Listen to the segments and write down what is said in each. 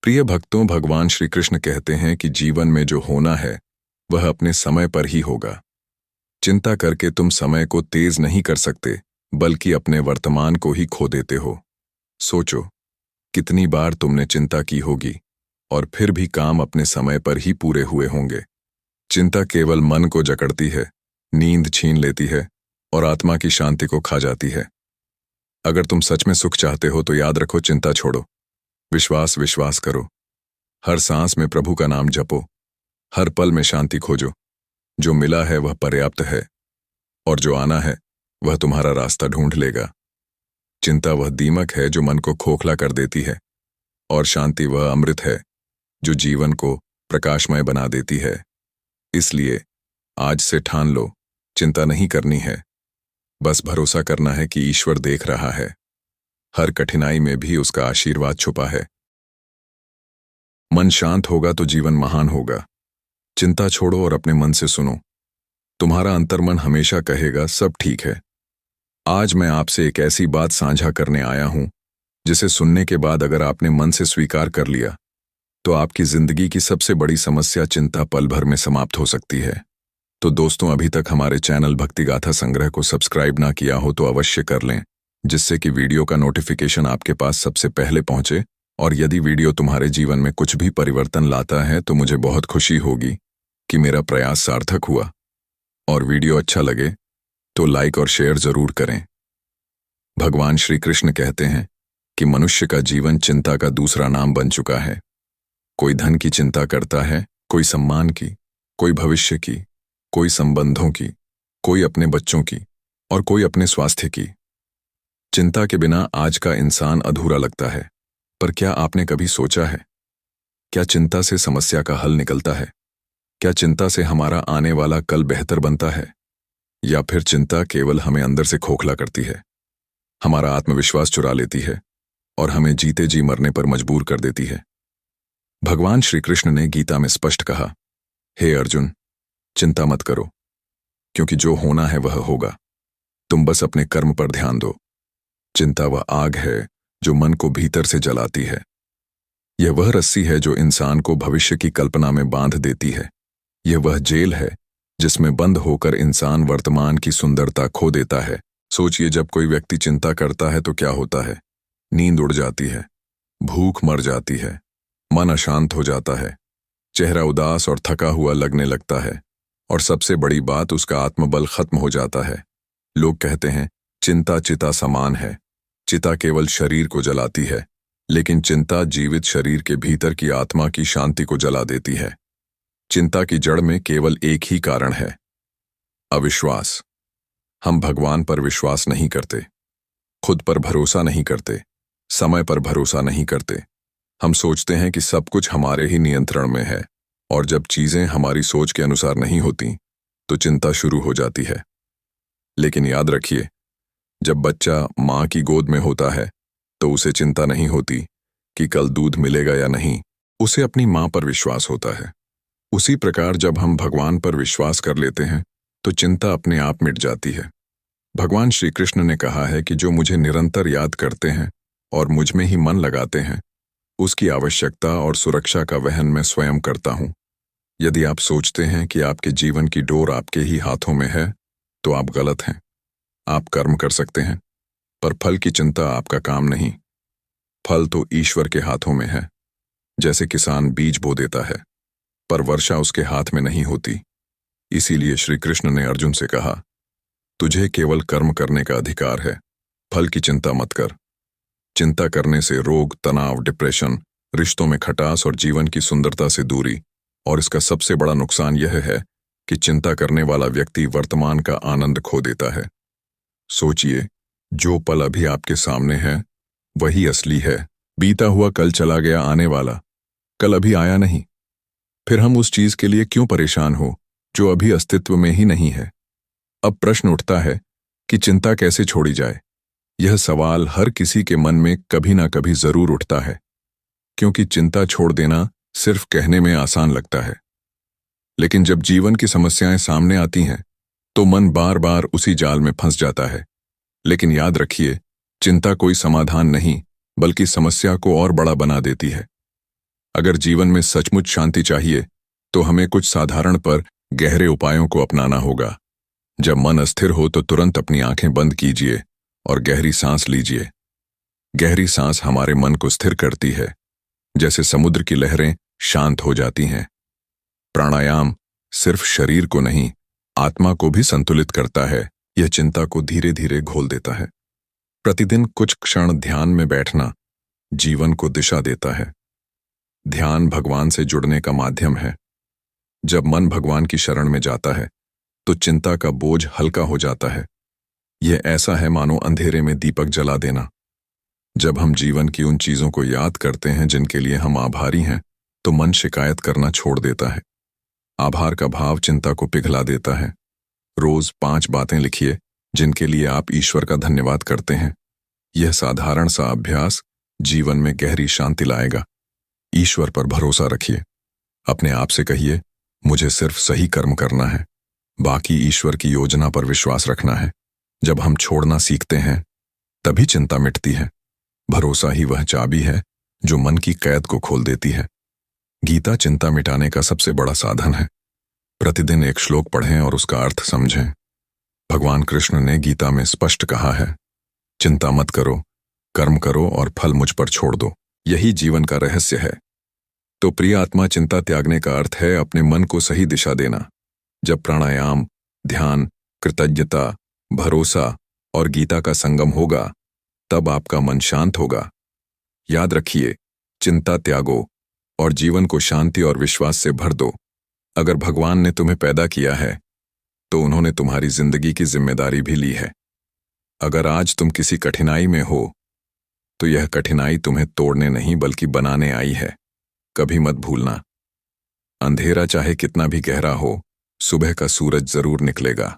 प्रिय भक्तों, भगवान श्री कृष्ण कहते हैं कि जीवन में जो होना है वह अपने समय पर ही होगा। चिंता करके तुम समय को तेज नहीं कर सकते, बल्कि अपने वर्तमान को ही खो देते हो। सोचो, कितनी बार तुमने चिंता की होगी और फिर भी काम अपने समय पर ही पूरे हुए होंगे। चिंता केवल मन को जकड़ती है, नींद छीन लेती है और आत्मा की शांति को खा जाती है। अगर तुम सच में सुख चाहते हो तो याद रखो, चिंता छोड़ो, विश्वास करो। हर सांस में प्रभु का नाम जपो, हर पल में शांति खोजो। जो मिला है वह पर्याप्त है और जो आना है वह तुम्हारा रास्ता ढूंढ लेगा। चिंता वह दीमक है जो मन को खोखला कर देती है और शांति वह अमृत है जो जीवन को प्रकाशमय बना देती है। इसलिए आज से ठान लो, चिंता नहीं करनी है, बस भरोसा करना है कि ईश्वर देख रहा है। हर कठिनाई में भी उसका आशीर्वाद छुपा है। मन शांत होगा तो जीवन महान होगा। चिंता छोड़ो और अपने मन से सुनो। तुम्हारा अंतर्मन हमेशा कहेगा सब ठीक है। आज मैं आपसे एक ऐसी बात साझा करने आया हूं जिसे सुनने के बाद अगर आपने मन से स्वीकार कर लिया तो आपकी जिंदगी की सबसे बड़ी समस्या चिंता पल भर में समाप्त हो सकती है। तो दोस्तों, अभी तक हमारे चैनल भक्ति गाथा संग्रह को सब्सक्राइब ना किया हो तो अवश्य कर लें, जिससे कि वीडियो का नोटिफिकेशन आपके पास सबसे पहले पहुंचे। और यदि वीडियो तुम्हारे जीवन में कुछ भी परिवर्तन लाता है तो मुझे बहुत खुशी होगी कि मेरा प्रयास सार्थक हुआ। और वीडियो अच्छा लगे तो लाइक और शेयर जरूर करें। भगवान श्री कृष्ण कहते हैं कि मनुष्य का जीवन चिंता का दूसरा नाम बन चुका है। कोई धन की चिंता करता है, कोई सम्मान की, कोई भविष्य की, कोई संबंधों की, कोई अपने बच्चों की और कोई अपने स्वास्थ्य की। चिंता के बिना आज का इंसान अधूरा लगता है। पर क्या आपने कभी सोचा है, क्या चिंता से समस्या का हल निकलता है? क्या चिंता से हमारा आने वाला कल बेहतर बनता है? या फिर चिंता केवल हमें अंदर से खोखला करती है, हमारा आत्मविश्वास चुरा लेती है और हमें जीते जी मरने पर मजबूर कर देती है? भगवान श्री कृष्ण ने गीता में स्पष्ट कहा, हे अर्जुन, चिंता मत करो, क्योंकि जो होना है वह होगा। तुम बस अपने कर्म पर ध्यान दो। चिंता वह आग है जो मन को भीतर से जलाती है। यह वह रस्सी है जो इंसान को भविष्य की कल्पना में बांध देती है। यह वह जेल है जिसमें बंद होकर इंसान वर्तमान की सुंदरता खो देता है। सोचिए, जब कोई व्यक्ति चिंता करता है तो क्या होता है? नींद उड़ जाती है, भूख मर जाती है, मन अशांत हो जाता है, चेहरा उदास और थका हुआ लगने लगता है और सबसे बड़ी बात, उसका आत्मबल खत्म हो जाता है। लोग कहते हैं चिंता चिता समान है। चिता केवल शरीर को जलाती है, लेकिन चिंता जीवित शरीर के भीतर की आत्मा की शांति को जला देती है। चिंता की जड़ में केवल एक ही कारण है, अविश्वास। हम भगवान पर विश्वास नहीं करते, खुद पर भरोसा नहीं करते, समय पर भरोसा नहीं करते। हम सोचते हैं कि सब कुछ हमारे ही नियंत्रण में है और जब चीजें हमारी सोच के अनुसार नहीं होती तो चिंता शुरू हो जाती है। लेकिन याद रखिए, जब बच्चा माँ की गोद में होता है तो उसे चिंता नहीं होती कि कल दूध मिलेगा या नहीं, उसे अपनी माँ पर विश्वास होता है। उसी प्रकार जब हम भगवान पर विश्वास कर लेते हैं तो चिंता अपने आप मिट जाती है। भगवान श्री कृष्ण ने कहा है कि जो मुझे निरंतर याद करते हैं और मुझ में ही मन लगाते हैं, उसकी आवश्यकता और सुरक्षा का वहन मैं स्वयं करता हूँ। यदि आप सोचते हैं कि आपके जीवन की डोर आपके ही हाथों में है तो आप गलत हैं। आप कर्म कर सकते हैं, पर फल की चिंता आपका काम नहीं। फल तो ईश्वर के हाथों में है। जैसे किसान बीज बो देता है, पर वर्षा उसके हाथ में नहीं होती। इसीलिए श्री कृष्ण ने अर्जुन से कहा, तुझे केवल कर्म करने का अधिकार है, फल की चिंता मत कर। चिंता करने से रोग, तनाव, डिप्रेशन, रिश्तों में खटास और जीवन की सुंदरता से दूरी। और इसका सबसे बड़ा नुकसान यह है कि चिंता करने वाला व्यक्ति वर्तमान का आनंद खो देता है। सोचिए, जो पल अभी आपके सामने है वही असली है। बीता हुआ कल चला गया, आने वाला कल अभी आया नहीं। फिर हम उस चीज के लिए क्यों परेशान हो जो अभी अस्तित्व में ही नहीं है? अब प्रश्न उठता है कि चिंता कैसे छोड़ी जाए। यह सवाल हर किसी के मन में कभी ना कभी जरूर उठता है, क्योंकि चिंता छोड़ देना सिर्फ कहने में आसान लगता है, लेकिन जब जीवन की समस्याएं सामने आती हैं तो मन बार बार उसी जाल में फंस जाता है। लेकिन याद रखिए, चिंता कोई समाधान नहीं, बल्कि समस्या को और बड़ा बना देती है। अगर जीवन में सचमुच शांति चाहिए तो हमें कुछ साधारण पर गहरे उपायों को अपनाना होगा। जब मन अस्थिर हो तो तुरंत अपनी आंखें बंद कीजिए और गहरी सांस लीजिए। गहरी सांस हमारे मन को स्थिर करती है, जैसे समुद्र की लहरें शांत हो जाती हैं। प्राणायाम सिर्फ शरीर को नहीं, आत्मा को भी संतुलित करता है। यह चिंता को धीरे धीरे घोल देता है। प्रतिदिन कुछ क्षण ध्यान में बैठना जीवन को दिशा देता है। ध्यान भगवान से जुड़ने का माध्यम है। जब मन भगवान की शरण में जाता है तो चिंता का बोझ हल्का हो जाता है। यह ऐसा है मानो अंधेरे में दीपक जला देना। जब हम जीवन की उन चीजों को याद करते हैं जिनके लिए हम आभारी हैं, तो मन शिकायत करना छोड़ देता है। आभार का भाव चिंता को पिघला देता है। रोज 5 बातें लिखिए जिनके लिए आप ईश्वर का धन्यवाद करते हैं। यह साधारण सा अभ्यास जीवन में गहरी शांति लाएगा। ईश्वर पर भरोसा रखिए। अपने आप से कहिए, मुझे सिर्फ सही कर्म करना है, बाकी ईश्वर की योजना पर विश्वास रखना है। जब हम छोड़ना सीखते हैं तभी चिंता मिटती है। भरोसा ही वह चाबी है जो मन की कैद को खोल देती है। गीता चिंता मिटाने का सबसे बड़ा साधन है। प्रतिदिन एक श्लोक पढ़ें और उसका अर्थ समझें। भगवान कृष्ण ने गीता में स्पष्ट कहा है, चिंता मत करो, कर्म करो और फल मुझ पर छोड़ दो। यही जीवन का रहस्य है। तो प्रिय आत्मा, चिंता त्यागने का अर्थ है अपने मन को सही दिशा देना। जब प्राणायाम, ध्यान, कृतज्ञता, भरोसा और गीता का संगम होगा, तब आपका मन शांत होगा। याद रखिए, चिंता त्यागो और जीवन को शांति और विश्वास से भर दो। अगर भगवान ने तुम्हें पैदा किया है तो उन्होंने तुम्हारी जिंदगी की जिम्मेदारी भी ली है। अगर आज तुम किसी कठिनाई में हो तो यह कठिनाई तुम्हें तोड़ने नहीं बल्कि बनाने आई है। कभी मत भूलना, अंधेरा चाहे कितना भी गहरा हो, सुबह का सूरज जरूर निकलेगा।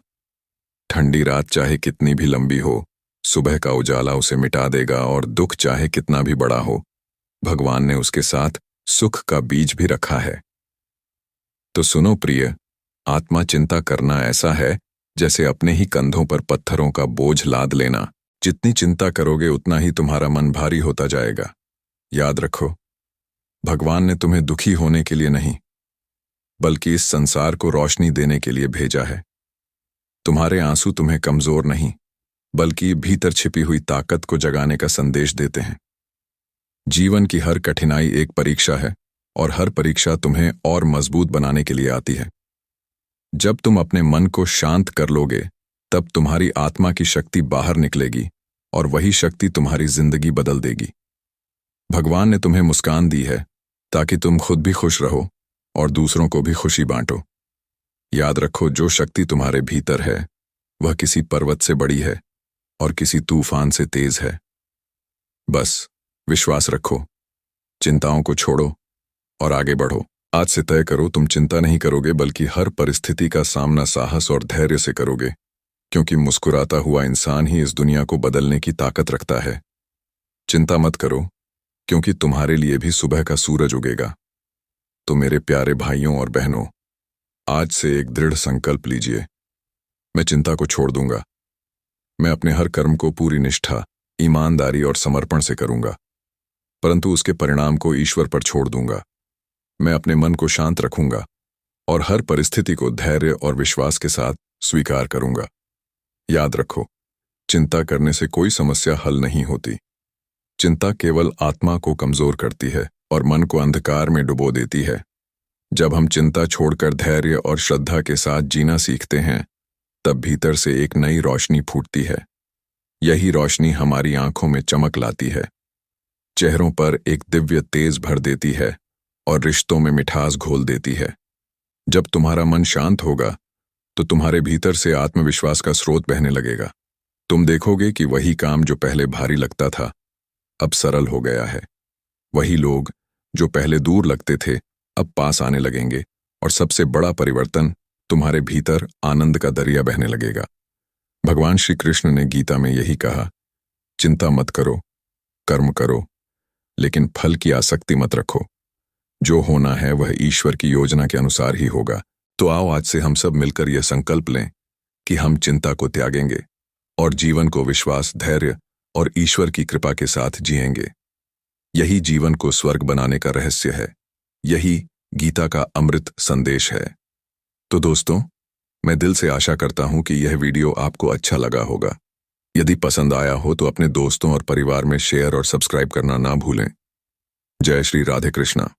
ठंडी रात चाहे कितनी भी लंबी हो, सुबह का उजाला उसे मिटा देगा। और दुख चाहे कितना भी बड़ा हो, भगवान ने उसके साथ सुख का बीज भी रखा है। तो सुनो प्रिय आत्मा, चिंता करना ऐसा है जैसे अपने ही कंधों पर पत्थरों का बोझ लाद लेना। जितनी चिंता करोगे उतना ही तुम्हारा मन भारी होता जाएगा। याद रखो, भगवान ने तुम्हें दुखी होने के लिए नहीं, बल्कि इस संसार को रोशनी देने के लिए भेजा है। तुम्हारे आंसू तुम्हें कमजोर नहीं, बल्कि भीतर छिपी हुई ताकत को जगाने का संदेश देते हैं। जीवन की हर कठिनाई एक परीक्षा है और हर परीक्षा तुम्हें और मजबूत बनाने के लिए आती है। जब तुम अपने मन को शांत कर लोगे, तब तुम्हारी आत्मा की शक्ति बाहर निकलेगी और वही शक्ति तुम्हारी जिंदगी बदल देगी। भगवान ने तुम्हें मुस्कान दी है ताकि तुम खुद भी खुश रहो और दूसरों को भी खुशी बांटो। याद रखो, जो शक्ति तुम्हारे भीतर है वह किसी पर्वत से बड़ी है और किसी तूफान से तेज है। बस विश्वास रखो, चिंताओं को छोड़ो और आगे बढ़ो। आज से तय करो, तुम चिंता नहीं करोगे बल्कि हर परिस्थिति का सामना साहस और धैर्य से करोगे, क्योंकि मुस्कुराता हुआ इंसान ही इस दुनिया को बदलने की ताकत रखता है। चिंता मत करो, क्योंकि तुम्हारे लिए भी सुबह का सूरज उगेगा। तो मेरे प्यारे भाइयों और बहनों, आज से एक दृढ़ संकल्प लीजिए, मैं चिंता को छोड़ दूंगा। मैं अपने हर कर्म को पूरी निष्ठा, ईमानदारी और समर्पण से करूंगा, परंतु उसके परिणाम को ईश्वर पर छोड़ दूंगा। मैं अपने मन को शांत रखूंगा और हर परिस्थिति को धैर्य और विश्वास के साथ स्वीकार करूंगा। याद रखो, चिंता करने से कोई समस्या हल नहीं होती। चिंता केवल आत्मा को कमजोर करती है और मन को अंधकार में डुबो देती है। जब हम चिंता छोड़कर धैर्य और श्रद्धा के साथ जीना सीखते हैं, तब भीतर से एक नई रोशनी फूटती है। यही रोशनी हमारी आंखों में चमक लाती है, चेहरों पर एक दिव्य तेज भर देती है और रिश्तों में मिठास घोल देती है। जब तुम्हारा मन शांत होगा तो तुम्हारे भीतर से आत्मविश्वास का स्रोत बहने लगेगा। तुम देखोगे कि वही काम जो पहले भारी लगता था, अब सरल हो गया है। वही लोग जो पहले दूर लगते थे, अब पास आने लगेंगे और सबसे बड़ा परिवर्तन, तुम्हारे भीतर आनंद का दरिया बहने लगेगा। भगवान श्री कृष्ण ने गीता में यही कहा, चिंता मत करो, कर्म करो, लेकिन फल की आसक्ति मत रखो। जो होना है वह ईश्वर की योजना के अनुसार ही होगा। तो आओ आज से हम सब मिलकर यह संकल्प लें कि हम चिंता को त्यागेंगे और जीवन को विश्वास, धैर्य और ईश्वर की कृपा के साथ जिएंगे। यही जीवन को स्वर्ग बनाने का रहस्य है। यही गीता का अमृत संदेश है। तो दोस्तों, मैं दिल से आशा करता हूं कि यह वीडियो आपको अच्छा लगा होगा। यदि पसंद आया हो तो अपने दोस्तों और परिवार में शेयर और सब्सक्राइब करना ना भूलें। जय श्री राधे कृष्णा।